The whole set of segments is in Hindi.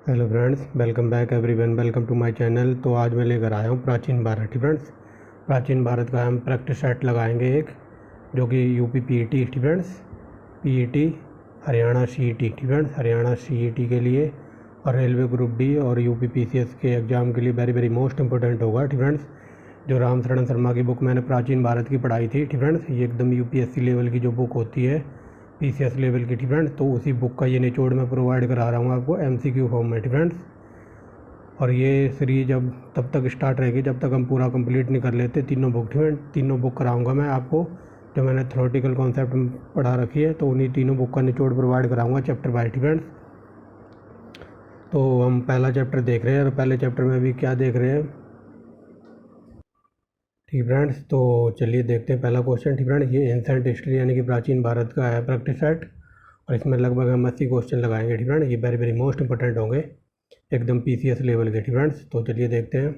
Hello friends, welcome back everyone, welcome to my channel. तो आज मैं लेकर आया हूँ प्राचीन भारत। फ्रेंड्स, प्राचीन भारत का हम प्रैक्टिस सेट लगाएंगे एक, जो कि UP PET friends, PET Haryana CET friends, Haryana CET के लिए और रेलवे ग्रुप डी और यूपी पीसीएस के एग्ज़ाम के लिए वेरी वेरी मोस्ट इंपॉर्टेंट होगा फ्रेंड्स। जो रामशरण शर्मा की बुक मैंने प्राचीन भारत की पढ़ाई थी फ्रेंड्स, ये एकदम यूपीएससी लेवल की जो बुक होती है, पीसीएस लेवल की फ्रेंड्स, तो उसी बुक का ये निचोड़ मैं प्रोवाइड करा रहा हूँ आपको एमसीक्यू फॉर्म में फ्रेंड्स। और ये सीरीज अब तब तक स्टार्ट रहेगी जब तक हम पूरा कंप्लीट नहीं कर लेते तीनों बुक फ्रेंड। तीनों बुक कराऊंगा मैं आपको, जो मैंने थ्योरेटिकल कॉन्सेप्ट पढ़ा रखी है, तो उन्हीं तीनों बुक का निचोड़ प्रोवाइड कराऊंगा चैप्टर बाय फ्रेंड्स। तो हम पहला चैप्टर देख रहे हैं, और पहले चैप्टर में भी क्या देख रहे हैं, ठीक फ्रेंड्स। तो चलिए देखते हैं पहला क्वेश्चन। ठीक फ्रेंड्स, ये एंसेंट हिस्ट्री यानी कि प्राचीन भारत का है प्रैक्टिस सेट, और इसमें लगभग हम 80 क्वेश्चन लगाएंगे। ठीक फ्रेंड्स, ये वेरी वेरी मोस्ट इंपॉर्टेंट होंगे, एकदम पीसीएस लेवल के। ठीक फ्रेंड्स, तो चलिए देखते हैं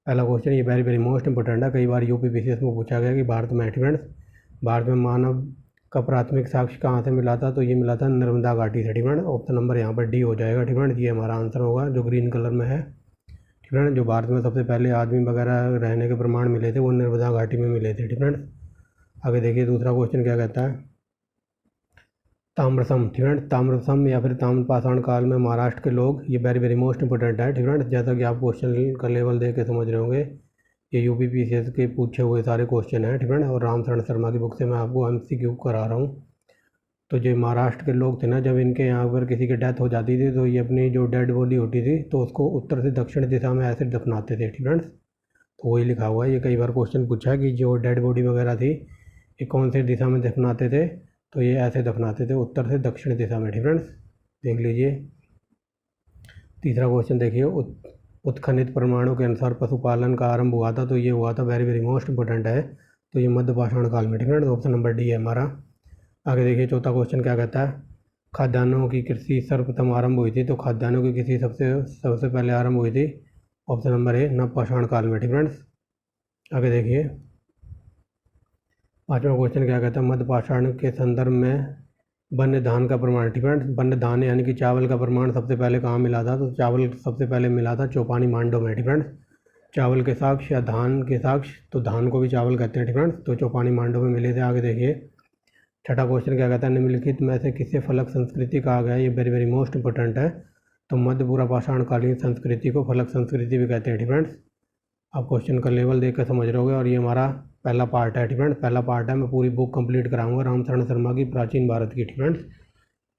पहला क्वेश्चन। ये वेरी वेरी मोस्ट इंपॉर्टेंट है, कई बार यूपी पीसीएस में पूछा गया कि भारत में। ठीक फ्रेंड्स, भारत में मानव का प्राथमिक साक्ष्य कहाँ से मिला था, तो ये मिला था नर्मदा घाटी से। ठीक फ्रेंड्स, ऑप्शन नंबर यहाँ पर डी हो जाएगा। ठीक फ्रेंड्स, ये हमारा आंसर होगा जो ग्रीन कलर में है। फ्रेंड्स, जो भारत में सबसे पहले आदमी वगैरह रहने के प्रमाण मिले थे वो नर्मदा घाटी में मिले थे। फ्रेंड्स, आगे देखिए दूसरा क्वेश्चन क्या कहता है। ताम्रसम। फ्रेंड्स, ताम्रसम या फिर ताम्रपाषाण काल में महाराष्ट्र के लोग, ये वेरी वेरी मोस्ट इंपॉर्टेंट है। फ्रेंड्स, जैसा कि आप क्वेश्चन का लेवल देख के समझ रहे होंगे, ये यूपी पीसीएस के पूछे हुए सारे क्वेश्चन हैं। फ्रेंड्स, और रामशरण शर्मा की बुक से मैं आपको एमसीक्यू करा रहा हूँ। तो जो महाराष्ट्र के लोग थे ना, जब इनके यहाँ पर किसी की डेथ हो जाती थी तो ये अपनी जो डेड बॉडी होती थी तो उसको उत्तर से दक्षिण दिशा में ऐसे दफनाते थे। फ्रेंड्स, तो वही लिखा हुआ है। ये कई बार क्वेश्चन पूछा है कि जो डेड बॉडी वगैरह थी ये कौन से दिशा में दफनाते थे, तो ये ऐसे दफनाते थे उत्तर से दक्षिण दिशा में। फ्रेंड्स, देख लीजिए तीसरा क्वेश्चन देखिए। उत्खनित प्रमाणों के अनुसार पशुपालन का आरंभ हुआ था, तो ये हुआ था वेरी वेरी मोस्ट इंपॉर्टेंट है, तो ये मध्य पाषाण काल में। फ्रेंड्स, ऑप्शन नंबर डी है हमारा। आगे देखिए चौथा क्वेश्चन क्या कहता है। खाद्यान्नों की कृषि सर्वप्रथम आरंभ हुई थी, तो खाद्यान्नों की कृषि सबसे पहले आरंभ हुई थी, ऑप्शन नंबर ए नवपाषाण काल में। फ्रेंड्स, आगे देखिए पांचवा क्वेश्चन क्या कहता है। मध्य पाषाण के संदर्भ में वन्य धान का प्रमाण। फ्रेंड्स, वन्य धान यानी कि चावल का प्रमाण सबसे पहले कहाँ मिला था, तो चावल सबसे पहले मिला था चौपानी मांडो में। फ्रेंड्स, चावल के साक्ष्य या धान के साक्ष्य, तो धान को भी चावल कहते हैं। फ्रेंड्स, तो चौपानी मांडो में मिले थे। आगे देखिए छठा क्वेश्चन क्या कहता है। निम्नलिखित में से किसे फलक संस्कृति कहा गया है, ये वेरी वेरी मोस्ट इंपॉर्टेंट है, तो मध्य पूर्व पाषाणकालीन संस्कृति को फलक संस्कृति भी कहते हैं। फ्रेंड्स, आप क्वेश्चन का लेवल देख कर समझ रहे होगे, और ये हमारा पहला पार्ट है। फ्रेंड्स, पहला पार्ट है, मैं पूरी बुक कंप्लीट कराऊंगा रामशरण शर्मा की प्राचीन भारत की। फ्रेंड्स,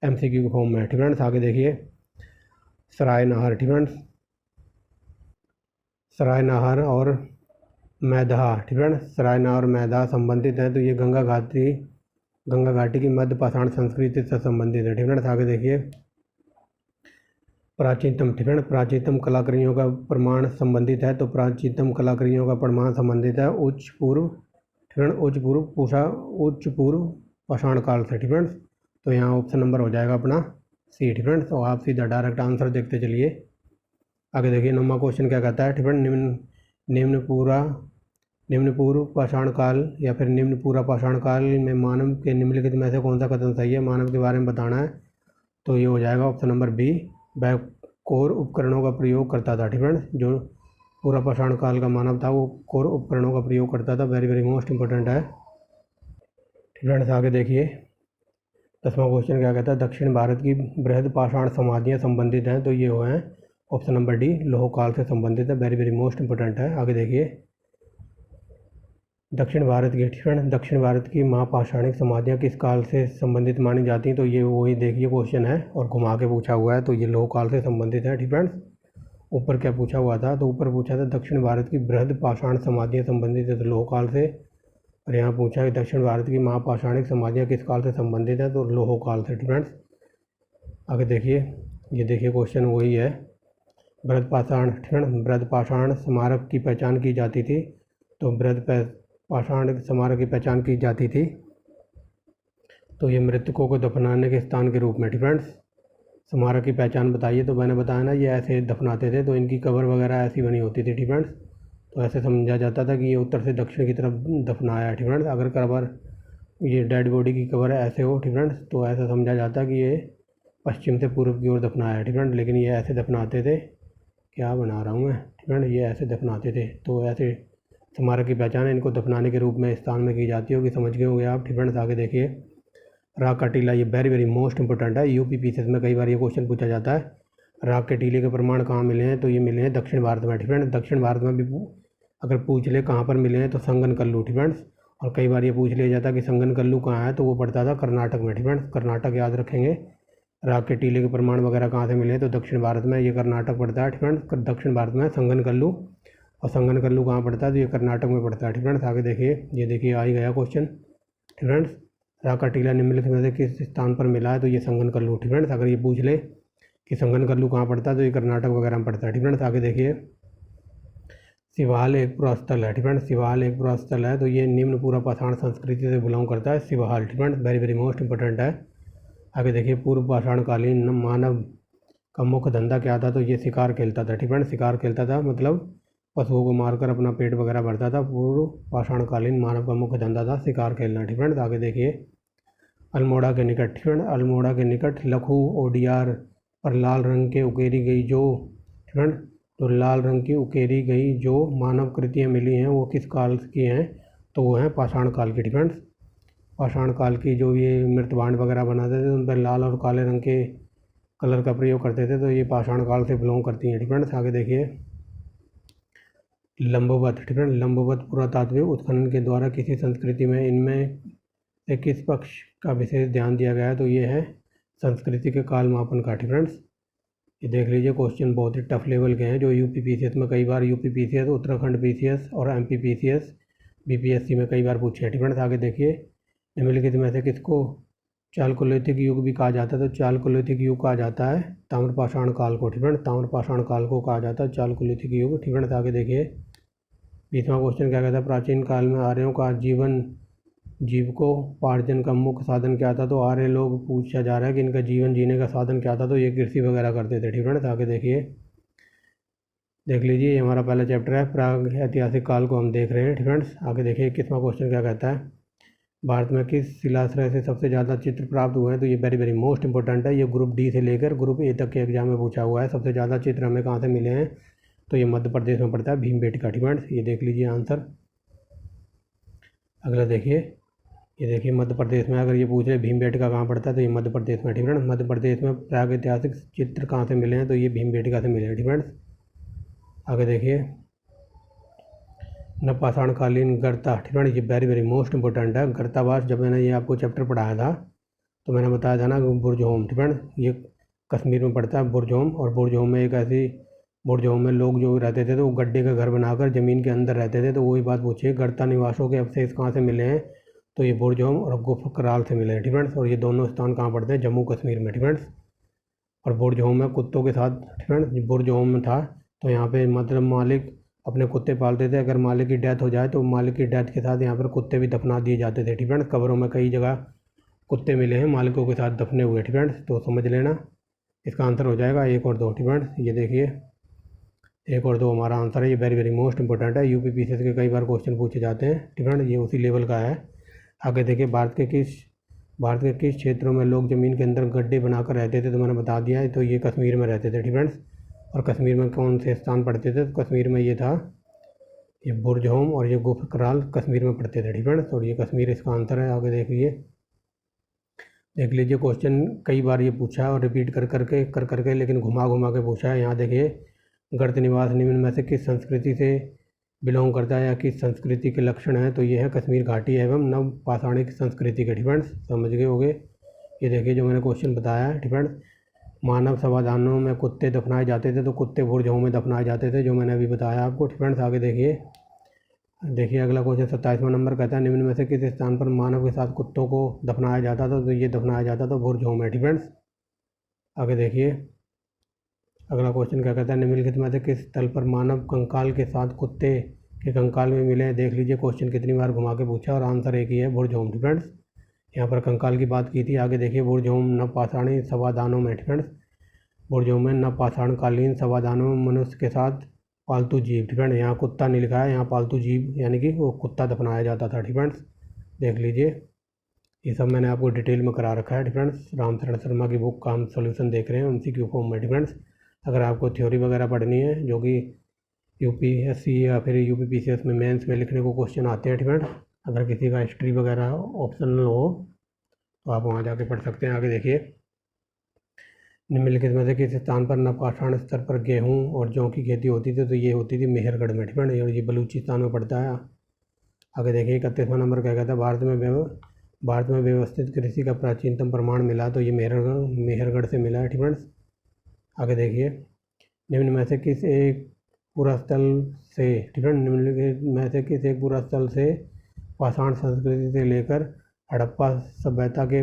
एमसीक्यू फॉर्म में। फ्रेंड्स, आगे देखिए सराय नहर। फ्रेंड्स, सराय नहर और मैदहा। फ्रेंड्स, सराय नहर और मैदहा संबंधित हैं, तो ये गंगा घाटी की मध्य पाषाण संस्कृति से संबंधित है। फ्रेंड्स, आगे देखिए प्राचीनतम। फ्रेंड्स, प्राचीनतम कलाकृतियों का प्रमाण संबंधित है, तो प्राचीनतम कलाकृतियों का प्रमाण संबंधित है उच्च पूर्व। फ्रेंड्स, उच्च पूर्व पाषाण काल से। फ्रेंड्स, तो यहाँ ऑप्शन नंबर हो जाएगा अपना सी। फ्रेंड्स, तो आप सीधा डायरेक्ट आंसर देखते चलिए। आगे देखिए नौवां क्वेश्चन क्या कहता है। फ्रेंड्स, निम्न पूर्व पाषाण काल या फिर निम्न पूरा पाषाण काल में मानव के निम्नलिखित में से कौन सा कथन सही है, मानव के बारे में बताना है, तो ये हो जाएगा ऑप्शन नंबर बी। वह कोर उपकरणों का प्रयोग करता था। फ्रेंड्स, जो पूरा पाषाण काल का मानव था वो कोर उपकरणों का प्रयोग करता था, वेरी वेरी मोस्ट इंपॉर्टेंट है। फ्रेंड्स, आगे देखिए 10वां क्वेश्चन क्या कहता है। दक्षिण भारत की बृहद पाषाण समाधियाँ संबंधित हैं, तो ये वो हैं ऑप्शन नंबर डी लोह काल से संबंधित है, वेरी वेरी मोस्ट इंपॉर्टेंट है। आगे देखिए दक्षिण भारत की महापाषाणिक समाधियाँ किस काल से संबंधित मानी जाती हैं, तो ये वही देखिए क्वेश्चन है और घुमा के पूछा हुआ है, तो ये लोह काल से संबंधित है। फ्रेंड्स, ऊपर क्या पूछा हुआ था, तो ऊपर पूछा था दक्षिण भारत की बृहद पाषाण समाधियाँ संबंधित है, तो लोह काल से, और यहाँ पूछा है दक्षिण भारत की महापाषाणिक समाधियाँ किस काल से संबंधित है, तो लोह काल से। फ्रेंड्स, आगे देखिए ये देखिए क्वेश्चन वही है। बृहद पाषाण स्मारक की पहचान की जाती थी, तो बृहद पाषाण स्मारक की पहचान की जाती थी, तो ये मृतकों को दफनाने के स्थान के रूप में। फ्रेंड्स, स्मारक की पहचान बताइए, तो मैंने बताया ना ये ऐसे दफनाते थे, तो इनकी कबर वगैरह ऐसी बनी होती थी। फ्रेंड्स, तो ऐसे समझा जाता था कि ये उत्तर से दक्षिण की तरफ दफनाया है। फ्रेंड्स, अगर कबर ये डेड बॉडी की कबर ऐसे हो, फ्रेंड्स, तो ऐसा समझा जाता है कि ये पश्चिम से पूर्व की ओर दफनाया है, ठीक है। लेकिन ये ऐसे दफनाते थे, क्या बना रहा हूँ मैं, ठीक है। ये ऐसे दफनाते थे, तो ऐसे स्मारक की पहचान इनको दफनाने के रूप में इस स्थान में की जाती होगी, समझ गए होंगे आप, ठीक है। आगे देखिए राग का टीला, ये वेरी वेरी मोस्ट इंपॉर्टेंट है, यूपी पीसीएस में कई बार ये क्वेश्चन पूछा जाता है। राग के टीले के प्रमाण कहाँ मिले हैं, तो ये मिले हैं दक्षिण भारत में, ठीक है। दक्षिण भारत में भी अगर पूछ ले कहाँ पर मिले हैं तो संगनकल्लू, ठीक है। और कई बार ये पूछ लिया जाता है कि संगनकल्लू कहाँ है, तो वो पड़ता था कर्नाटक में, ठीक है। कर्नाटक याद रखेंगे। राग के टीले के प्रमाण वगैरह कहाँ से मिले हैं, तो दक्षिण भारत में, ये कर्नाटक पड़ता है, ठीक है। दक्षिण भारत में संगनकल्लू, और संगनकल्लू कहाँ पड़ता है, तो ये कर्नाटक में पड़ता है, ठीक है। आगे देखिए, ये देखिए आ ही गया क्वेश्चन, ठीक है। राग का टीला निम्नलिखित में से किस स्थान पर मिला है, तो ये संगनकल्लू, ठीक है। अगर ये पूछ ले कि संगनकल्लू कहाँ पड़ता है, तो ये कर्नाटक वगैरह में पड़ता है, ठीक है। आगे देखिए सिवाल एक पुरास्थल है, ठीक है। सिवाल एक पुरास्थल है, तो ये निम्न पूरा पाषाण संस्कृति से बिलोंग करता है, सिवाल, ठीक है। वेरी वेरी मोस्ट इंपॉर्टेंट है। आगे देखिए पूर्व पाषाणकालीन मानव का मुख्य धंधा क्या था, तो ये शिकार खेलता था, ठीक है। शिकार खेलता था मतलब पशुओं को मारकर अपना पेट वगैरह भरता था। पूर्व पाषाणकालीन मानव का मुख्य धंधा था शिकार खेलना, ठीक है। आगे देखिए अल्मोड़ा के निकट, ठीक है। अल्मोड़ा के निकट लखू ओडियार पर लाल रंग के उकेरी गई जो, ठीक है, तो लाल रंग की उकेरी गई जो मानव कृतियाँ मिली हैं वो किस काल की हैं, तो वो हैं पाषाण काल की, ठीक है। पाषाण काल की जो ये मृतभांड वगैरह बनाते थे उन पर लाल और काले रंग के कलर का प्रयोग करते थे, तो ये पाषाण काल से बिलोंग करती हैं, ठीक है। आगे देखिए लंबवत, ठीक है। लंबवत पुरातात्विक उत्खनन के द्वारा किसी संस्कृति में इनमें से किस पक्ष का विशेष ध्यान दिया गया है, तो ये है संस्कृति के काल मापन का, ठीक है। ये देख लीजिए क्वेश्चन बहुत ही टफ लेवल के हैं जो यूपी पीसीएस में कई बार, यूपी पीसीएस, उत्तराखंड पीसीएस और एमपी पीसीएस बीपीएससी में कई बार पूछे हैं, ठीक है। आगे देखिए निम्नलिखित में से किसको चालकोलिथिक युग भी कहा जाता है, तो चालकोलिथिक युग कहा जाता है ताम्रपाषाण काल को, ठीक है। ताम्रपाषाण काल को कहा जाता है चालकोलिथिक युग, ठीक है। आगे देखिए 20वां क्वेश्चन क्या कहता है, प्राचीन काल में आर्यों का जीविकोपार्जन का मुख्य साधन क्या था, तो आर्य लोग पूछा जा रहा है कि इनका जीवन जीने का साधन क्या था, तो ये कृषि वगैरह करते थे, ठीक है। आगे देखिए देख लीजिए ये हमारा पहला चैप्टर है, प्राग ऐतिहासिक काल को हम देख रहे हैं, ठीक है। आगे देखिए 21वां क्वेश्चन क्या कहता है, भारत में किस शिलाश्रय से सबसे ज़्यादा चित्र प्राप्त हुए हैं, तो ये वेरी वेरी मोस्ट इंपॉर्टेंट है, ये ग्रुप डी से लेकर ग्रुप ए तक के एग्जाम में पूछा हुआ है। सबसे ज़्यादा चित्र हमें कहाँ से मिले हैं, तो ये मध्य प्रदेश में पड़ता है भीमबेटका, ठीक है। ये देख लीजिए आंसर। अगला देखिए, ये देखिए मध्य प्रदेश में अगर ये पूछ रहे भीमबेटका कहाँ पड़ता है, तो ये मध्य प्रदेश में, ठीक है। मध्य प्रदेश में प्राग ऐतिहासिक चित्र कहाँ से मिले हैं, तो ये भीमबेटका से मिले हैं, ठीक है। आगे देखिए नवपाषाणकालीन गर्ता, ठीक है। ये वेरी वेरी मोस्ट इंपॉर्टेंट है। गर्तावास जब मैंने ये आपको चैप्टर पढ़ाया था तो मैंने बताया था ना बुरजहोम, ठीक है। ये कश्मीर में पड़ता है बुरजहोम, और बुरजहोम में एक ऐसी, बुरजहोम में लोग जो रहते थे तो वो गड्ढे का घर बनाकर ज़मीन के अंदर रहते थे, तो वही बात पूछिए गर्ता निवासों के अवशेष कहाँ से मिले हैं, तो ये बुरजहोम और गुफकराल से मिले हैं, ठीक है। और ये दोनों स्थान कहाँ पड़ते हैं, जम्मू कश्मीर में, ठीक है। और बुरजहोम में कुत्तों के साथ, ठीक है, बुरजहोम में था तो यहाँ पे मतलब मालिक अपने कुत्ते पालते थे, अगर मालिक की डेथ हो जाए तो मालिक की डेथ के साथ यहाँ पर कुत्ते भी दफना दिए जाते थे, ठीक है। कब्रों में कई जगह कुत्ते मिले हैं मालिकों के साथ दफने हुए, ठीक है। तो समझ लेना इसका आंसर हो जाएगा 1 और 2, ठीक है। ये देखिए 1 और 2 हमारा आंसर है, ये वेरी वेरी मोस्ट इंपॉर्टेंट है, यूपी पीसीएस के कई बार क्वेश्चन पूछे जाते हैं, ठीक है। ये उसी लेवल का है। आगे देखिए भारत के किस क्षेत्रों में लोग ज़मीन के अंदर गड्ढे बनाकर रहते थे, तो मैंने बता दिया है, तो ये कश्मीर में रहते थे, ठीक है। और कश्मीर में कौन से स्थान पड़ते थे, तो कश्मीर में ये था ये बुरजहोम और ये गुफकराल कश्मीर में पड़ते थे, ठीक है। तो ये कश्मीर इसका आंसर है। आगे देख लीजिए क्वेश्चन कई बार ये पूछा है और रिपीट कर करके लेकिन घुमा के पूछा है। यहाँ देखिए गर्त निवास निम्न में से किस संस्कृति से बिलोंग करता है या किस संस्कृति के लक्षण हैं, तो ये है कश्मीर घाटी एवं नव पाषाणिक संस्कृति के, ठीक है। समझ गए होंगे। ये देखिए जो मैंने क्वेश्चन बताया है, ठीक है। मानव समाधानों में कुत्ते दफनाए जाते थे, तो कुत्ते बुरजहों में दफनाए जाते थे, जो मैंने अभी बताया आपको, ठीक है। आगे देखिए अगला क्वेश्चन 27वां नंबर कहता है निम्न में से किस स्थान पर मानव के साथ कुत्तों को दफनाया जाता था, तो ये दफनाया जाता था बुरजहों में, ठीक है। आगे देखिए अगला क्वेश्चन क्या कहता है निम्नलिखित में से किस स्थल पर मानव कंकाल के साथ कुत्ते के कंकाल में मिले हैं। देख लीजिए क्वेश्चन कितनी बार घुमा के पूछा और आंसर एक ही है, बुरजहोम, ठीक है। यहाँ पर कंकाल की बात की थी। आगे देखिए बुरजहोम नवपाषाणी सवादानों में, ठीक है। बुरजहोम में नवपाषाणकालीन सवादानों में मनुष्य के साथ पालतू जीव, ठीक है। यहाँ कुत्ता नहीं लिखा है, यहाँ पालतू जीव यानी कि वो कुत्ता दफनाया जाता था, ठीक है। देख लीजिए ये सब मैंने आपको डिटेल में करा रखा है फ्रेंड्स। रामचरण शर्मा की बुक का हम सोल्यूशन देख रहे हैं MCQ फॉर्म में फ्रेंड्स। अगर आपको थ्योरी वगैरह पढ़नी है जो कि UPSC या फिर UPPCS में मेंस में लिखने को क्वेश्चन आते हैं फ्रेंड्स, अगर किसी का हिस्ट्री वगैरह ऑप्शनल हो तो आप वहाँ जाके पढ़ सकते हैं। आगे देखिए, निम्नलिखित में से किस स्थान पर नपाषाण स्तर पर गेहूँ और जौ की खेती होती थी? तो ये होती थी मेहरगढ़ में फ्रेंड्स, और ये बलूचिस्तान में पड़ता है। आगे देखिए 31वां नंबर क्या कहता है, भारत में व्यवस्थित कृषि का प्राचीनतम प्रमाण मिला? तो ये मेहरगढ़ से मिला है फ्रेंड्स। आगे देखिए, निम्न में से किस एक पुरास्थल से निम्नलिखित में से किस एक पुरास्थल से पाषाण संस्कृति से लेकर हड़प्पा सभ्यता के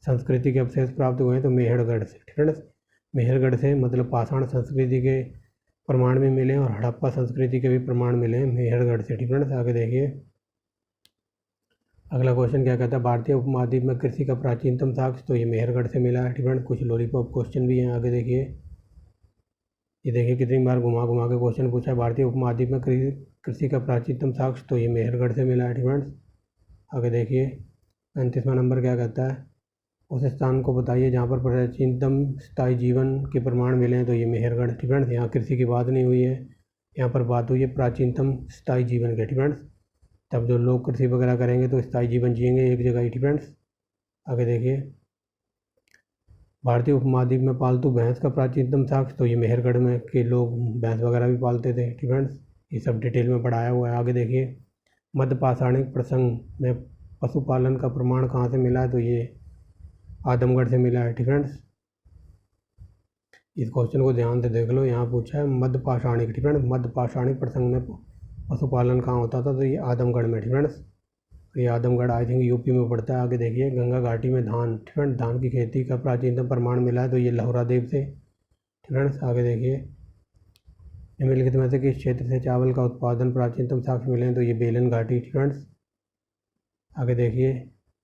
संस्कृति के अवशेष प्राप्त हुए हैं? तो मेहरगढ़ से फ्रेंड्स। मेहरगढ़ से मतलब पाषाण संस्कृति के प्रमाण भी मिले और हड़प्पा संस्कृति के भी प्रमाण मिले हैं मेहरगढ़ से फ्रेंड्स। आगे देखिए, अगला क्वेश्चन क्या कहता है, भारतीय उपमहाद्वीप में कृषि का प्राचीनतम साक्ष्य? तो ये मेहरगढ़ से मिला है फ्रेंड्स। कुछ लॉलीपॉप क्वेश्चन भी हैं। आगे देखिए, ये देखिए कितनी बार घुमा घुमा के क्वेश्चन पूछा है, भारतीय उपमहाद्वीप में कृषि का प्राचीनतम साक्ष्य? तो ये मेहरगढ़ से मिला है फ्रेंड्स। आगे देखिए 35वां नंबर क्या कहता है, उस स्थान को बताइए जहाँ पर प्राचीनतम स्थायी जीवन के प्रमाण मिले हैं? तो ये मेहरगढ़ फ्रेंड्स। यहाँ कृषि की बात नहीं हुई है, यहाँ पर बात हुई है प्राचीनतम स्थायी जीवन के फ्रेंड्स। तब जो लोग कृषि वगैरह करेंगे तो स्थायी जीवन जिएंगे एक जगह ही फ्रेंड्स। आगे देखिए, भारतीय उपमहाद्वीप में पालतू भैंस का प्राचीनतम साक्ष्य? तो ये मेहरगढ़ में के लोग भैंस वगैरह भी पालते थे फ्रेंड्स। ये सब डिटेल में पढ़ाया हुआ है। आगे देखिए, मध्य पाषाणिक प्रसंग में पशुपालन का प्रमाण कहाँ से मिला है? तो ये आदमगढ़ से मिला है फ्रेंड्स। इस क्वेश्चन को ध्यान से देख लो, यहाँ पूछा है मध्य पाषाणिक फ्रेंड्स, मध्य पाषाणिक प्रसंग में पशुपालन कहाँ होता था? तो ये आदमगढ़ में फ्रेंड्स। ये आदमगढ़ आई थिंक UP में पड़ता है। आगे देखिए, गंगा घाटी में धान की खेती का प्राचीनतम प्रमाण मिला है? तो ये लहुरा देव से फ्रेंड्स। आगे देखिए, निम्नलिखित में से किस क्षेत्र से चावल का उत्पादन प्राचीनतम साक्ष्य मिले हैं? तो ये बेलन घाटी फ्रेंड्स। आगे देखिए,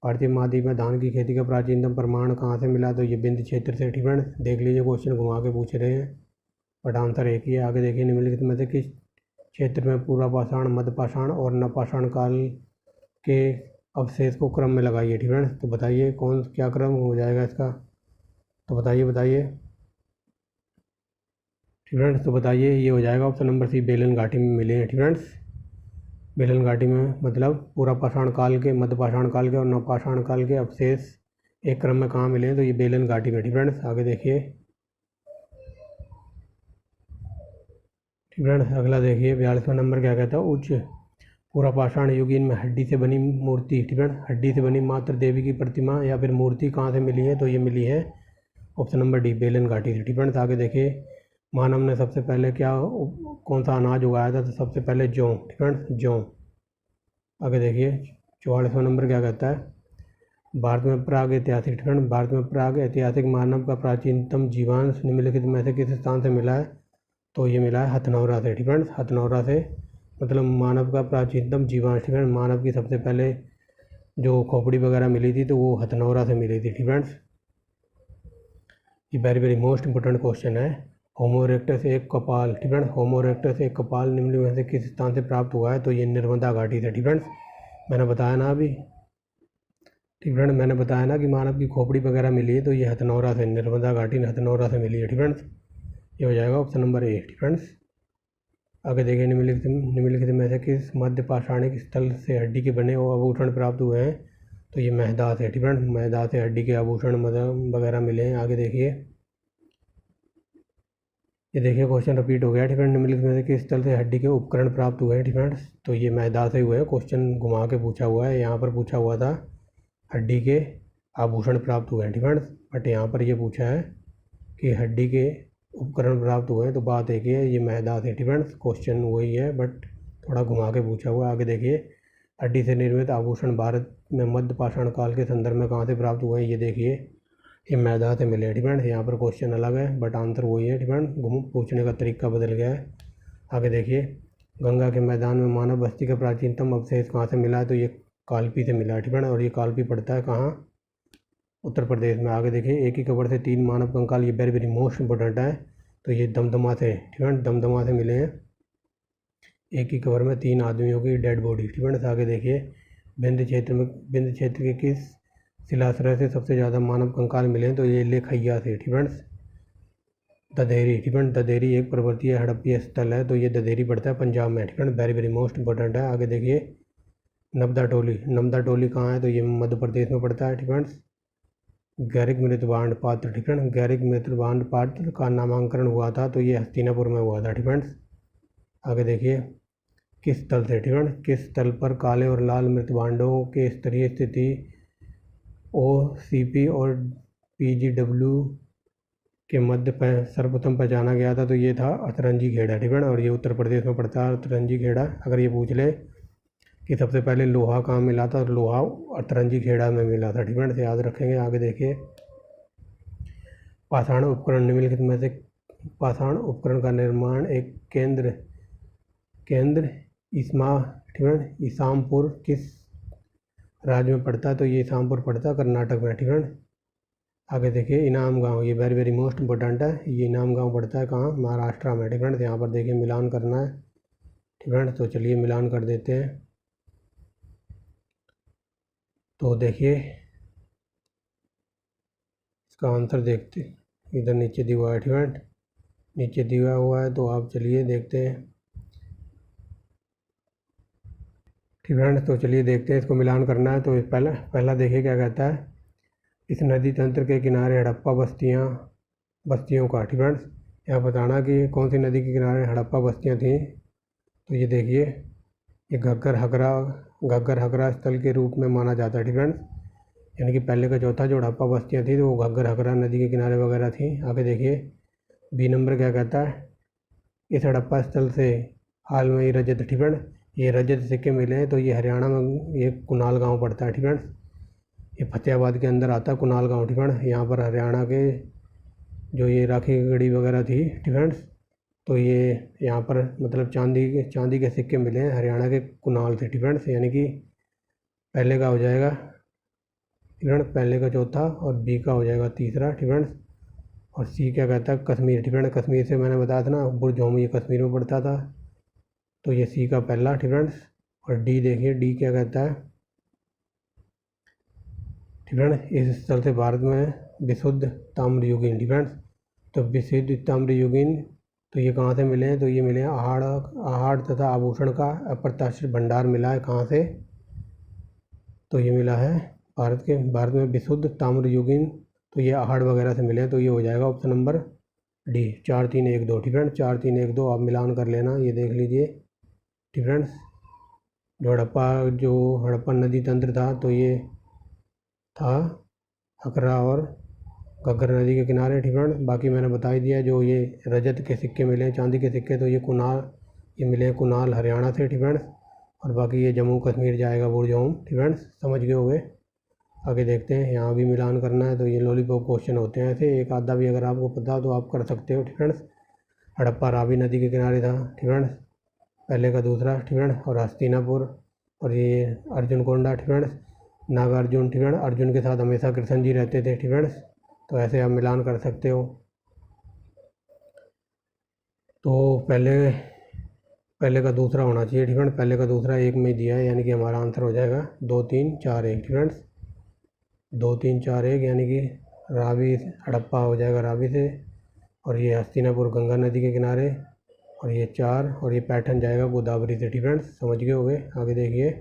भारतीय महाद्वीप में धान की खेती का प्राचीनतम प्रमाण कहाँ से मिला? तो ये बिंद क्षेत्र से फ्रेंड्स। देख लीजिए क्वेश्चन घुमा के पूछ रहे हैं बट आंसर एक ही है। आगे देखिए, निम्नलिखित में से किस क्षेत्र में पूरा पाषाण, मध्य पाषाण और नवपाषाण काल के अवशेष को क्रम में लगाइए फ्रेंड्स? तो बताइए कौन क्या क्रम हो जाएगा इसका? तो बताइए फ्रेंड्स। तो बताइए, ये हो जाएगा ऑप्शन नंबर C, बेलन घाटी में मिले हैं फ्रेंड्स। बेलन घाटी में मतलब पूरा पाषाण काल के, मध्य पाषाण काल के और नवपाषाण काल के अवशेष एक क्रम में कहाँ मिले हैं? तो ये बेलन घाटी में फ्रेंड्स। आगे देखिए फ्रेंड्स, अगला देखिए 42वां नंबर क्या कहता है, उच्च पूरा पाषाण युगीन में हड्डी से बनी मूर्ति फ्रेंड्स, हड्डी से बनी मात्र देवी की प्रतिमा या फिर मूर्ति कहाँ से मिली है? तो ये मिली है ऑप्शन नंबर D, बेलन घाटी से फ्रेंड्स। आगे देखिए, मानव ने सबसे पहले कौन सा अनाज उगाया था? तो सबसे पहले जौ फ्रेंड्स, जौ। आगे देखिए 44वां नंबर क्या कहता है, भारत में प्राग ऐतिहासिक फ्रेंड, भारत में प्राग ऐतिहासिक मानव का प्राचीनतम जीवांश निम्नलिखित में से किस स्थान से मिला है? तो ये मिला है हथनौरा से फ्रेंड्स। हथनौरा से मतलब मानव का प्राचीनतम जीवांश फ्रेंड्स, मानव की सबसे पहले जो खोपड़ी वगैरह मिली थी तो वो हथनौरा से मिली थी फ्रेंड्स। ये वेरी मोस्ट इंपॉर्टेंट क्वेश्चन है। होमो इरेक्टस एक कपाल फ्रेंड्स, होमो इरेक्टस एक कपाल निम्नलिखित में से किस स्थान से प्राप्त हुआ है? तो ये नर्मदा घाटी से फ्रेंड्स। मैंने बताया ना अभी फ्रेंड, मैंने बताया ना कि मानव की खोपड़ी वगैरह मिली है तो ये हथनौरा से, नर्मदा घाटी हथनौरा से मिली है फ्रेंड्स। ये हो जाएगा ऑप्शन नंबर A फ्रेंड्स। आगे देखिए, निम्नलिखित में से किस मध्य पाषाणिक स्थल से हड्डी के बने आभूषण प्राप्त हुए हैं? तो ये मेहदा से फ्रेंड्स, मेहदा से हड्डी के आभूषण वगैरह मिले हैं। आगे देखिए, ये देखिए क्वेश्चन रिपीट हो गया फ्रेंड, निम्नलिखित में से किस स्थल से हड्डी के उपकरण प्राप्त हुए हैं फ्रेंड्स? तो ये मेहदा से हुए हैं। क्वेश्चन घुमा के पूछा हुआ है, यहाँ पर पूछा हुआ था हड्डी के आभूषण प्राप्त हुए हैं फ्रेंड्स, बट यहाँ पर ये पूछा है कि हड्डी के उपकरण प्राप्त हुए हैं, तो बात एक ही है, ये मेहदा से फ्रेंड्स। क्वेश्चन वही है बट थोड़ा घुमा के पूछा हुआ है। आगे देखिए, हड्डी से निर्मित आभूषण भारत में मध्य पाषाण काल के संदर्भ में कहाँ से प्राप्त हुए हैं? ये देखिए, ये मैदा से मिले फ्रेंड्स। यहाँ पर क्वेश्चन अलग है बट आंसर वही है फ्रेंड्स, पूछने का तरीका बदल गया है। आगे देखिए, गंगा के मैदान में मानव बस्ती का प्राचीनतम अवशेष कहाँ से मिला है? तो ये कालपी से मिला है फ्रेंड्स, और ये कालपी पड़ता है कहाँ? उत्तर प्रदेश में। आगे देखिए, एक ही कबर से 3 मानव कंकाल, ये वेरी मोस्ट इंपॉर्टेंट है। तो ये दमदमा से फ्रेंड्स, दमदमा से मिले हैं, एक ही कबर में 3 आदमियों की डेड बॉडी फ्रेंड्स। आगे देखिए, बिंद क्षेत्र के किस शिलाश्रय से सबसे ज़्यादा मानव कंकाल मिले तो ये लेखैया से। ठीक फ्रेंड्स। ददेरी। ठीक फ्रेंड, ददेरी एक पर्वतीय हड़प्पीय स्थल है, तो ये ददेरी पड़ता है पंजाब में। ठीक friend, very very most important है। आगे देखिए नब्दा टोली। नब्दा टोली कहाँ है, तो ये मध्य प्रदेश में पड़ता है। ठीक फ्रेंड्स। गैरिक मृतबांड पात्र। ठीक फ्रेंड, गैरिक मृतबांड पात्र का नामांकन हुआ था, तो ये हस्तिनापुर में हुआ था। ठीक फ्रेंड्स। आगे देखिए किस स्थल से। ठीक फ्रेंड, किस स्थल पर काले और लाल मृतबांडों के स्तरीय स्थिति OCP और PGW के मध्य सर्वप्रथम पहचाना गया था, तो ये था अतरंजी खेड़ा। ठीक है, और ये उत्तर प्रदेश में पड़ता है अतरंजी खेड़ा। अगर ये पूछ ले कि सबसे पहले लोहा कहाँ मिला था, तो लोहा अतरंजी खेड़ा में मिला था। ठीक है, इसे याद रखेंगे। आगे देखिए पाषाण उपकरण। निम्नलिखित में से पाषाण उपकरण का निर्माण एक केंद्र ईसामपुर किस राज्य में पड़ता है, तो ये ईसामपुर पड़ता है कर्नाटक में। ठीक है। आगे देखिए इनाम गांव, ये वेरी वेरी मोस्ट इंपॉर्टेंट है। ये इनाम गांव पड़ता है कहाँ, महाराष्ट्र में। ठीक है, यहाँ पर देखिए मिलान करना है। ठीक है, तो चलिए मिलान कर देते हैं। तो देखिए इसका आंसर देखते, इधर नीचे दिया है। ठीक है, नीचे दिया हुआ है, तो आप चलिए देखते हैं। ठीक है, तो चलिए देखते हैं, इसको मिलान करना है। तो पहला देखिए क्या कहता है, इस नदी तंत्र के किनारे हड़प्पा बस्तियों का। ठीक है, यहाँ बताना कि कौन सी नदी के किनारे हड़प्पा बस्तियाँ थीं। तो ये देखिए ये घग्गर हकरा स्थल के रूप में माना जाता है। ठीक है, यानी कि पहले का चौथा जो हड़प्पा बस्तियाँ थी, तो वो घग्गर हकरा नदी के किनारे वगैरह थी। आगे देखिए B नंबर क्या कहता है, इस हड़प्पा स्थल से हाल में ही रजत। ठीक है, ये रजत सिक्के मिले हैं, तो ये हरियाणा में ये कुनाल गाँव पड़ता है। ठीक है, ये फतेहाबाद के अंदर आता है कुनाल गाँव। ठीक है, यहाँ पर हरियाणा के जो ये राखी गढ़ी वगैरह थी। ठीक है, तो ये यहाँ पर मतलब चांदी के सिक्के मिले हैं हरियाणा के कुनाल से। ठीक है, यानी कि पहले का हो जाएगा। ठीक है, पहले का चौथा और B का हो जाएगा तीसरा। ठीक है, और C क्या कहता है, कश्मीर। ठीक है, कश्मीर से मैंने बताया था ना बुरजोम, ये कश्मीर में पड़ता था, तो ये C का पहला। ठीक है, और D देखिए D क्या कहता है। ठीक है, इस स्थल से भारत में विशुद्ध ताम्रयुगीन। ठीक है, तो विशुद्ध ताम्रयुगीन तो ये कहाँ से मिले हैं, तो ये मिले हैं आहड़ तथा आभूषण का अप्रत्याशित भंडार मिला है कहाँ से, तो ये मिला है भारत में विशुद्ध ताम्रयुगीन, तो ये आहड़ वगैरह से मिले हैं, तो ये हो जाएगा ऑप्शन नंबर D 4 3 1 2। ठीक है, 4 3 1 2 आप मिलान कर लेना, ये देख लीजिए। ठीक है, जो हड़प्पा नदी तंत्र था, तो ये था हकरा और घग्गर नदी के किनारे। ठीक है, बाकी मैंने बता ही दिया। जो ये रजत के सिक्के मिले हैं, चांदी के सिक्के, तो ये मिले हैं कुनाल हरियाणा से। ठीक है, और बाकी ये जम्मू कश्मीर जाएगा बुरजोम। ठीक है, समझ गए होंगे। आगे देखते हैं, यहाँ भी मिलान करना है, तो ये लॉलीपॉप क्वेश्चन होते हैं ऐसे, एक आधा भी अगर आपको पता हो तो आप कर सकते हो। ठीक है, हड़प्पा रावी नदी के किनारे था। ठीक है, पहले का दूसरा। ठीक है, और हस्तिनापुर, और ये अर्जुनकोंडा। ठीक है, नागार्जुन। ठीक है, अर्जुन के साथ हमेशा कृष्ण जी रहते थे। ठीक है, तो ऐसे आप मिलान कर सकते हो। तो पहले का दूसरा होना चाहिए। ठीक है, पहले का दूसरा एक में दिया है, यानी कि हमारा आंसर हो जाएगा 2 3 4 1। ठीक है, 2 3 4 1, यानी कि रावी हड़प्पा हो जाएगा रावी से, और ये हस्तिनापुर गंगा नदी के किनारे, और ये 4, और ये पैटर्न जाएगा गोदावरी से। ठीक है, समझ गए होंगे। आगे देखिए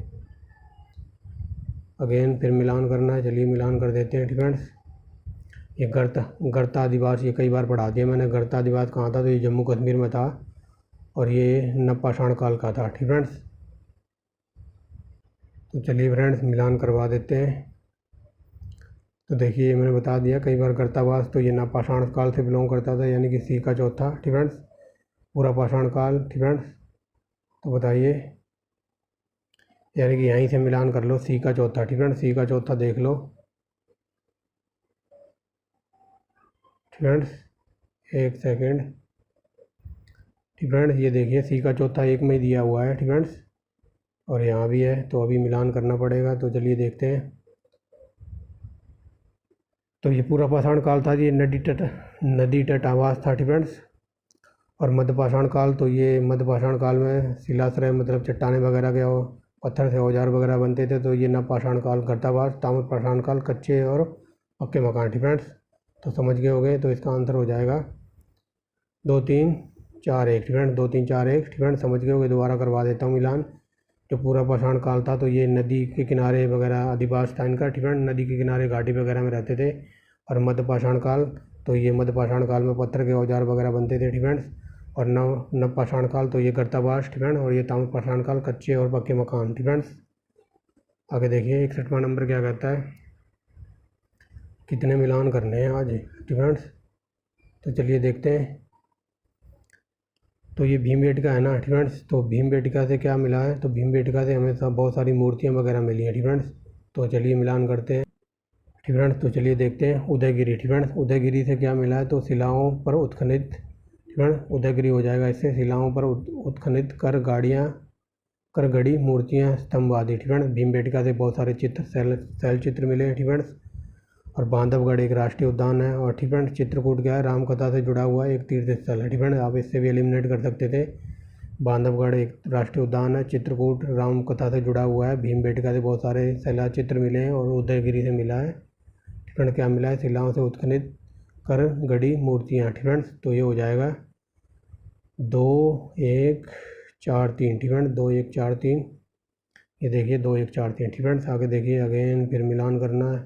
अगेन फिर मिलान करना है, चलिए मिलान कर देते हैं। ठीक है, ये गर्ता आदिवास, ये कई बार पढ़ा दिया मैंने। गर्ता आदिवास कहाँ था, तो ये जम्मू कश्मीर में था, और ये नवपाषाण काल का था। ठीक फ्रेंड्स, तो चलिए फ्रेंड्स मिलान करवा देते हैं। तो देखिए मैंने बता दिया कई बार गर्तावास, तो ये नवपाषाण काल से बिलोंग करता था, यानी कि C का चौथा। ठीक फ्रेंड्स, पूरा पाषाण काल। ठीक फ्रेंड्स, तो बताइए, यानी कि यहीं से मिलान कर लो, C का चौथा। ठीक फ्रेंड्स, C का चौथा देख लो। फ्रेंड्स एक सेकेंड। ठीक फ्रेंड्स, ये देखिए C का चौथा एक में ही दिया हुआ है। ठीक फ्रेंड्स, और यहाँ भी है, तो अभी मिलान करना पड़ेगा। तो चलिए देखते हैं। तो ये पूरा पाषाण काल था, ये नदी तट आवास था। ठीक फ्रेंड्स, और मध्य पाषाण काल, तो ये मध्य पाषाण काल में शिलाश्रय मतलब चट्टानें वगैरह का पत्थर से औजार वगैरह बनते थे, तो ये नव पाषाण काल गर्तावास, ताम्र पाषाण काल कच्चे और पक्के मकान। ठीक फ्रेंड्स, तो समझ गए होंगे, तो इसका आंसर हो जाएगा 2 3 4 1। ठीक फ्रेंड, 2 3 4 1। ठीक फ्रेंड, समझ गए होंगे, दोबारा करवा देता हूँ मिलान। जो पूरा पाषाण काल था तो ये नदी के किनारे वगैरह अधिवास था इनका। ठीक फ्रेंड, नदी के किनारे घाटी वगैरह में रहते थे। और मध्य पाषाण काल, तो ये मध्य पाषाण काल में पत्थर के औजार वगैरह बनते थे। ठीक फ्रेंड्स, और नव पाषाण काल तो ये गर्तावास। ठीक फ्रेंड, और ये ताम्र पाषाण काल कच्चे और पक्के मकान। ठीक फ्रेंड्स, आगे देखिए 61वां नंबर क्या कहता है, कितने मिलान करने हैं आज। ठीक फ्रेंड्स, तो चलिए देखते हैं। तो ये भीमबेटका है ना। ठीक फ्रेंड्स, तो भीमबेटका से क्या मिला है, तो भीमबेटका से हमें सब बहुत सारी मूर्तियाँ वगैरह मिली हैं। ठीक फ्रेंड्स, तो चलिए मिलान करते हैं। ठीक फ्रेंड्स, तो चलिए देखते हैं उदयगिरी। ठीक फ्रेंड्स, उदयगिरी से क्या मिला है, तो शिलाओं पर उत्खनित। ठीक फ्रेंड्स, उदयगिरी हो जाएगा इससे, शिलाओं पर उत्खनित कर गढ़ी मूर्तियाँ, स्तंभ आदि। ठीक फ्रेंड्स, भीमबेटका से बहुत सारे चित्र, शैल चित्र मिले हैं। ठीक फ्रेंड्स, और बांधवगढ़ एक राष्ट्रीय उद्यान है। और ठीक फ्रेंड्स, चित्रकूट क्या है, रामकथा से जुड़ा हुआ एक तीर्थ स्थल है। ठीक फ्रेंड्स, आप इससे भी एलिमिनेट कर सकते थे। बांधवगढ़ एक राष्ट्रीय उद्यान है, चित्रकूट राम कथा से जुड़ा हुआ है, भीमबेटका से बहुत सारे शिला चित्र मिले हैं, और उदयगिरी से मिला है। ठीक फ्रेंड्स, क्या मिला है, शिलाओं से उत्खनित कर गढ़ी मूर्तियाँ। ठीक फ्रेंड्स, तो ये हो जाएगा 2 1 4 3। ठीक फ्रेंड्स, 2 1 4 3, ये देखिए 2 1 4 3। ठीक फ्रेंड्स, आगे देखिए अगेन फिर मिलान करना है।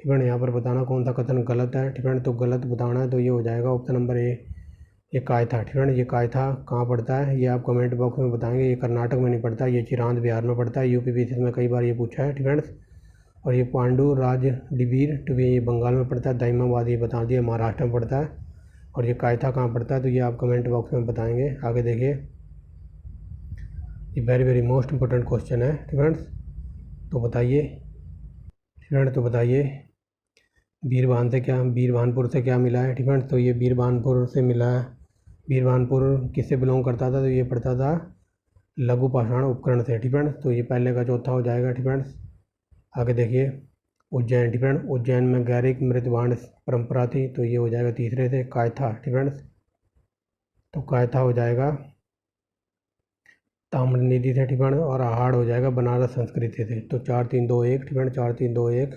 ठीक फ्रेंड, यहाँ पर बताना कौन सा कथन गलत है। ठीक फ्रेंड, तो गलत बताना है, तो ये हो जाएगा ऑप्शन नंबर ए, ये कायथा। ठीक फ्रेंड, ये कायथा कहाँ पड़ता है, ये आप कमेंट बॉक्स में बताएंगे। ये कर्नाटक में नहीं पड़ता, ये चिरांद बिहार में पड़ता है। यूपीपीएससी में कई बार ये पूछा है। ठीक फ्रेंड्स, और ये पांडु राज डिबीर टू ये बंगाल में पड़ता है। दाइमाबाद ये बता दिया महाराष्ट्र में पड़ता है। और ये कायथा कहाँ पड़ता है, तो ये आप कमेंट बॉक्स में बताएंगे। आगे देखिए, ये very very most important question है। ठीक फ्रेंड्स, तो बताइए। ठीक फ्रेंड, तो बताइए बीरभानपुर से क्या मिला है। ठीक फ्रेंड्स, तो ये बीरभानपुर से मिला है। बीरभानपुर किससे बिलोंग करता था, तो ये पड़ता था लघु पाषाण उपकरण से। ठीक फ्रेंड्स, तो ये पहले का चौथा हो जाएगा। ठीक फ्रेंड्स, आगे देखिए उज्जैन। ठीक फ्रेंड, उज्जैन में गैरिक मृतभांड परंपरा थी, तो ये हो जाएगा तीसरे से। कायथा। ठीक फ्रेंड्स, तो कायथा हो जाएगा ताम्रनिधि से। ठीक फ्रेंड्स, और आहाड़ हो जाएगा बनारस संस्कृति से। तो 4 3 2 1। ठीक फ्रेंड, 4 3 2 1,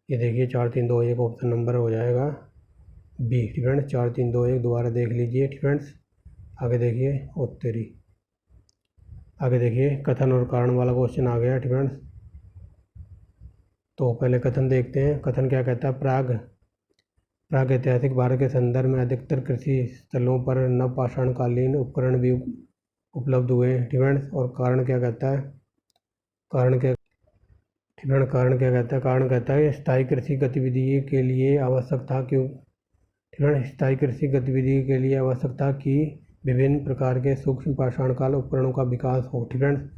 ये देखिए 4 3 2 1 ऑप्शन नंबर हो जाएगा बी। ठीक फ्रेंड्स, 4 3 2 1 दोबारा देख लीजिए। ठीक फ्रेंड्स, आगे देखिए उत्तरी, आगे देखिए कथन और कारण वाला क्वेश्चन आ गया। ठीक फ्रेंड्स, तो पहले कथन देखते हैं। कथन क्या कहता है, प्राग ऐतिहासिक भारत के संदर्भ में अधिकतर कृषि स्थलों पर नवपाषाणकालीन उपकरण भी उपलब्ध हुए। ठीक फ्रेंड्स, और कारण क्या कहता है, कारण क्या ठीक फ्रेंड, कारण क्या कहता है, कारण कहता है स्थायी कृषि गतिविधि के लिए आवश्यक था क्यों। ठीक है, स्थायी कृषि गतिविधि के लिए आवश्यक था कि विभिन्न प्रकार के सूक्ष्म पाषाणकाल उपकरणों का विकास हो। ठीक फ्रेंड्स,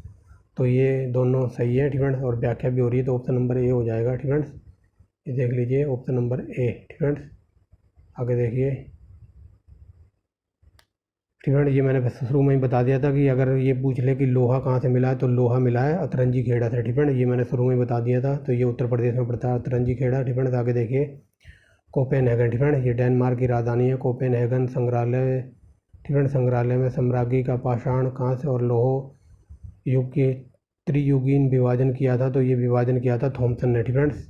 तो ये दोनों सही है। ठीक फ्रेंड्स, और व्याख्या भी हो रही है, तो ऑप्शन नंबर ए हो जाएगा। ठीक फ्रेंड्स, ये देख लीजिए ऑप्शन नंबर ए। ठीक फ्रेंड्स, आगे देखिए। ठीक फ्रेंड, ये मैंने शुरू में ही बता दिया था कि अगर ये पूछ ले कि लोहा कहाँ से मिला है, तो लोहा मिला है अतरंजी खेड़ा से। ठीक फ्रेंड, ये मैंने शुरू में ही बता दिया था, तो ये उत्तर प्रदेश में पड़ता है अतरंजी खेड़ा। ठीक फ्रेंड्स, आगे देखिए कोपेनहेगन। ठीक फ्रेंड, ये डेनमार्क की राजधानी है कोपेनहेगन। संग्रहालय। ठीक फ्रेंड, संग्रहालय में साम्राज्ञी का पाषाण, कांस्य और लोह युग के त्रियुगीन विभाजन किया था, तो ये विभाजन किया था थॉमसन ने। ठीक फ्रेंड्स,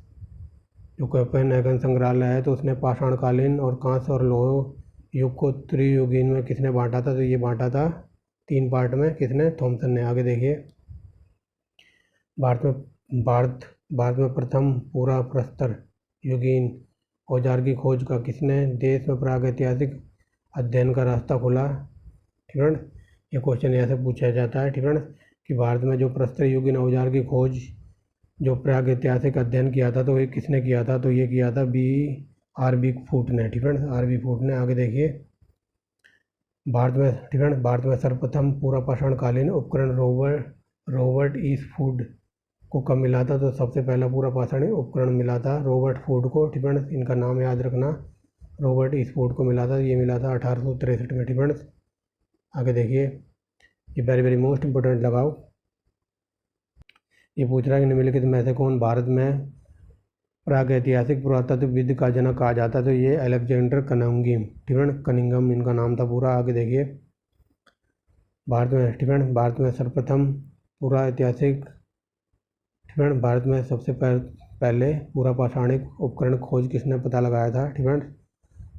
जो कोपेनहेगन संग्रहालय है, तो उसने पाषाणकालीन और कांस्य और लोह युग को त्रियुगीन में किसने बांटा था, तो ये बांटा था 3 पार्ट में, किसने, थॉमसन ने। आगे देखिए भारत में प्रथम पूरा प्रस्तर युगीन औजार की खोज का किसने देश में प्रागैतिहासिक अध्ययन का रास्ता खोला। ठीक है, ये क्वेश्चन यहाँ से पूछा जाता है। ठीक है, कि भारत में जो प्रस्तर युगीन औजार की खोज जो प्रागैतिहासिक अध्ययन किया था, तो ये किसने किया था, तो ये किया था आर बी फूट ने। ठीक है, आर बी फूट ने। आगे देखिए भारत में सर्वप्रथम पूरा पाषाणकालीन उपकरण रॉबर्ट ईस फूड को कब मिला था, तो सबसे पहला पूरा पाषाणी उपकरण मिला था रॉबर्ट फूड को। ठीक है, इनका नाम याद रखना, रॉबर्ट ईस फूड को मिला था, ये मिला था 1863 में। ठीक है, आगे देखिए ये वेरी वेरी मोस्ट इंपॉर्टेंट लगाओ। ये पूछ रहा है कि निम्नलिखित में से कौन भारत में प्रागैतिहासिक पुरातत्वविद का जनक कहा जाता है, तो ये अलेक्जेंडर कनिंघम। ठीक है, कनिंघम इनका नाम था पूरा। आगे देखिए भारत में, ठीक है, भारत में सर्वप्रथम पूरा ऐतिहासिक फ्रेंड भारत में सबसे पहले पूरा पाषाणिक उपकरण खोज किसने पता लगाया था फ्रेंड?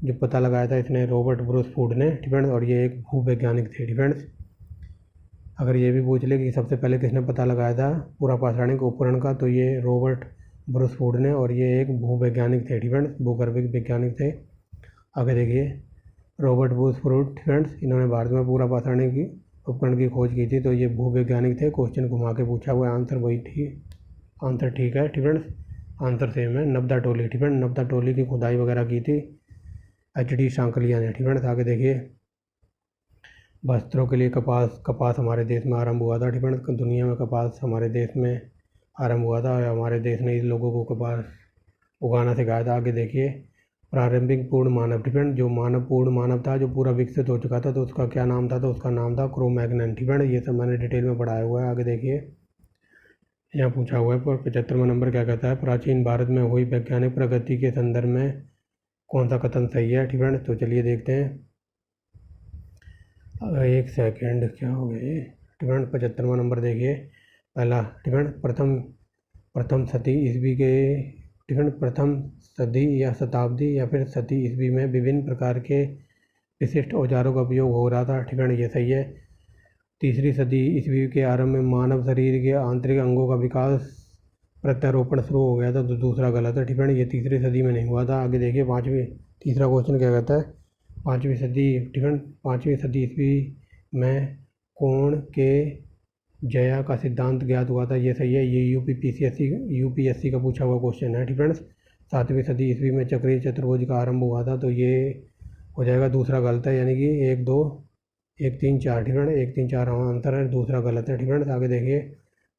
जो पता लगाया था इसने रॉबर्ट ब्रूस फूड ने फ्रेंड, और ये एक भूवैज्ञानिक थे फ्रेंड्स। अगर ये भी पूछ ले कि सबसे पहले किसने पता लगाया था पूरा पाषाणिक उपकरण का, तो ये रॉबर्ट ब्रूस फूड ने, और ये एक भूवैज्ञानिक थे फ्रेंड्स, भूगर्भिक वैज्ञानिक थे। आगे देखिए, रॉबर्ट ब्रूस फूड फ्रेंड्स, इन्होंने भारत में पूरा पाषाणिक उपकरण की खोज की थी, तो ये भूवैज्ञानिक थे। क्वेश्चन घुमा के पूछा हुआ, आंसर वही आंसर ठीक है फ्रेंड्स, आंसर सेम है। नब्दा टोली फ्रेंड, नब्दा टोली की खुदाई वगैरह की थी HD सांकलिया ने फ्रेंड्स। आगे देखिए, वस्त्रों के लिए कपास हमारे देश में आरंभ हुआ था फ्रेंड्स। दुनिया में कपास हमारे देश में आरंभ हुआ था, हमारे देश ने इस लोगों को कपास उगाना सिखाया था। आगे देखिए, प्रारंभिक पूर्ण मानव फ्रेंड, जो पूर्ण मानव था, जो पूरा विकसित हो चुका था, तो उसका क्या नाम था? तो उसका नाम था क्रो-मैग्नन फ्रेंड। ये सब मैंने डिटेल में पढ़ाया हुआ है। आगे देखिए, यहाँ पूछा हुआ है पर 75वां नंबर क्या कहता है? प्राचीन भारत में हुई वैज्ञानिक प्रगति के संदर्भ में कौन सा कथन सही है फ्रेंड? तो चलिए देखते हैं। एक सेकेंड, क्या हो गए फ्रेंड? 75वां नंबर देखिए, पहला फ्रेंड, प्रथम सदी ईस्वी के फ्रेंड, प्रथम सदी या शताब्दी या फिर सदी ईस्वी में विभिन्न प्रकार के विशिष्ट औजारों का उपयोग हो रहा था फ्रेंड, ये सही है। तीसरी सदी ईस्वी के आरंभ में मानव शरीर के आंतरिक अंगों का विकास प्रत्यारोपण शुरू हो गया था, तो दूसरा गलत है फ्रेंड, ये तीसरी सदी में नहीं हुआ था। आगे देखिए, तीसरा क्वेश्चन क्या कहता है? पाँचवीं सदी ईस्वी में कोण के जया का सिद्धांत ज्ञात हुआ था, ये सही है। ये यूपीएससी का पूछा हुआ क्वेश्चन है फ्रेंड्स। 7वीं सदी ईस्वी में चक्रीय चतुर्भुज का आरंभ हुआ था, तो ये हो जाएगा दूसरा गलत है, यानी कि 1 2 1 3 4 फ्रेंड, 1 3 4 हाँ आंसर है, दूसरा गलत है फ्रेंड्स। आगे देखिए,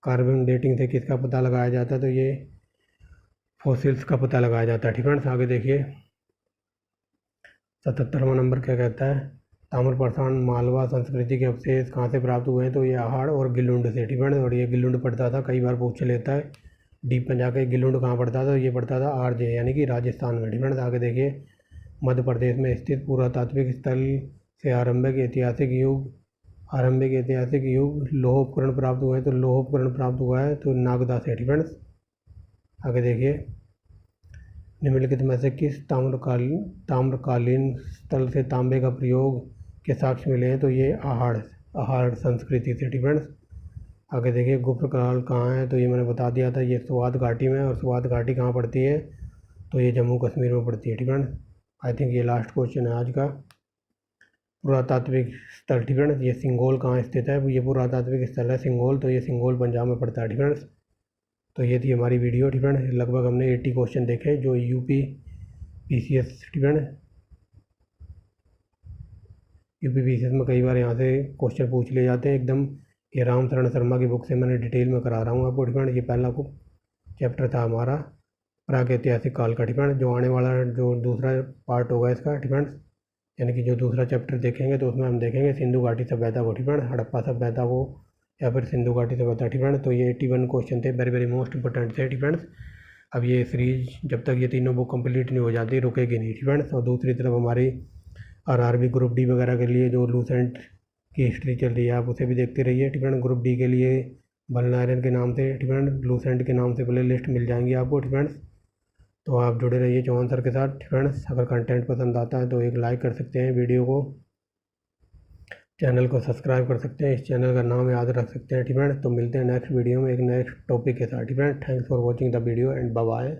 कार्बन डेटिंग से किसका पता लगाया जाता है? तो ये फॉसिल्स का पता लगाया जाता है फ्रेंड्स। आगे देखिए, 77वां नंबर क्या कहता है? ताम्रपाषाण मालवा संस्कृति के अवशेष कहाँ से प्राप्त हुए हैं? तो ये आहाड़ और गिलुंड से फ्रेंड्स, और ये गिलुंड पड़ता था, कई बार पूछ लेता है डीप में जाके। गिलुंड कहाँ पड़ता था? ये पड़ता था RJ यानी कि राजस्थान में फ्रेंड्स। आगे देखिए, मध्य प्रदेश में स्थित पुरातात्विक स्थल से आरंभिक ऐतिहासिक युग लौह उपकरण प्राप्त हुए हैं, तो लौह उपकरण प्राप्त हुआ है तो नागदा से फ्रेंड्स। आगे देखिए, निम्नलिखित में से किस ताम्रकालीन स्थल से तांबे का प्रयोग के साक्ष्य मिले हैं? तो ये आहाड़ संस्कृति से फ्रेंड्स। आगे देखिए, गुप्त काल कहाँ है? तो ये मैंने बता दिया था, ये स्वात घाटी में, और स्वात घाटी कहाँ पड़ती है? तो ये जम्मू कश्मीर में पड़ती है फ्रेंड्स। आई थिंक ये लास्ट क्वेश्चन है आज का। पुरातात्विक स्थल फ्रेंड्स, ये सिंगोल कहाँ स्थित है? ये पुरातात्विक स्थल है सिंगोल, तो ये सिंगोल पंजाब में पड़ता है फ्रेंड्स। तो ये थी हमारी वीडियो फ्रेंड्स। लगभग हमने 80 क्वेश्चन देखे जो यूपीपीसीएस में कई बार यहाँ से क्वेश्चन पूछ लिए जाते हैं एकदम। ये रामचरण शर्मा की बुक से मैंने डिटेल में करा रहा हूँ आपको फ्रेंड। ये पहला चैप्टर था हमारा प्रागैतिहासिक काल का फ्रेंड, जो आने वाला जो दूसरा पार्ट होगा इसका फ्रेंड्स, यानी कि जो दूसरा चैप्टर देखेंगे तो उसमें हम देखेंगे सिंधु घाटी सभ्यता को फ्रेंड, हड़प्पा सभ्यता को, या फिर सिंधु घाटी सभ्यता फ्रेंड। तो ये 81 क्वेश्चन थे, वेरी मोस्ट इंपॉर्टेंट थे फ्रेंड्स। अब ये सीरीज जब तक ये तीनों बुक कंप्लीट नहीं हो जाती रुकेगी नहीं फ्रेंड्स। और दूसरी तरफ हमारी RRB ग्रुप डी वगैरह के लिए जो लूसेंट की हिस्ट्री चल रही है, आप उसे भी देखते रहिए फ्रेंड। ग्रुप डी के लिए बलनारायण के नाम से फ्रेंड, लूसेंट के नाम से प्ले लिस्ट मिल जाएंगी आपको फ्रेंड्स। तो आप जुड़े रहिए चौहान सर के साथ फ्रेंड्स। अगर कंटेंट पसंद आता है तो एक लाइक कर सकते हैं वीडियो को, चैनल को सब्सक्राइब कर सकते हैं, इस चैनल का नाम याद रख सकते हैं फ्रेंड्स। तो मिलते हैं नेक्स्ट वीडियो में एक नेक्स्ट टॉपिक के साथ friends. Thanks for watching the video and bye bye.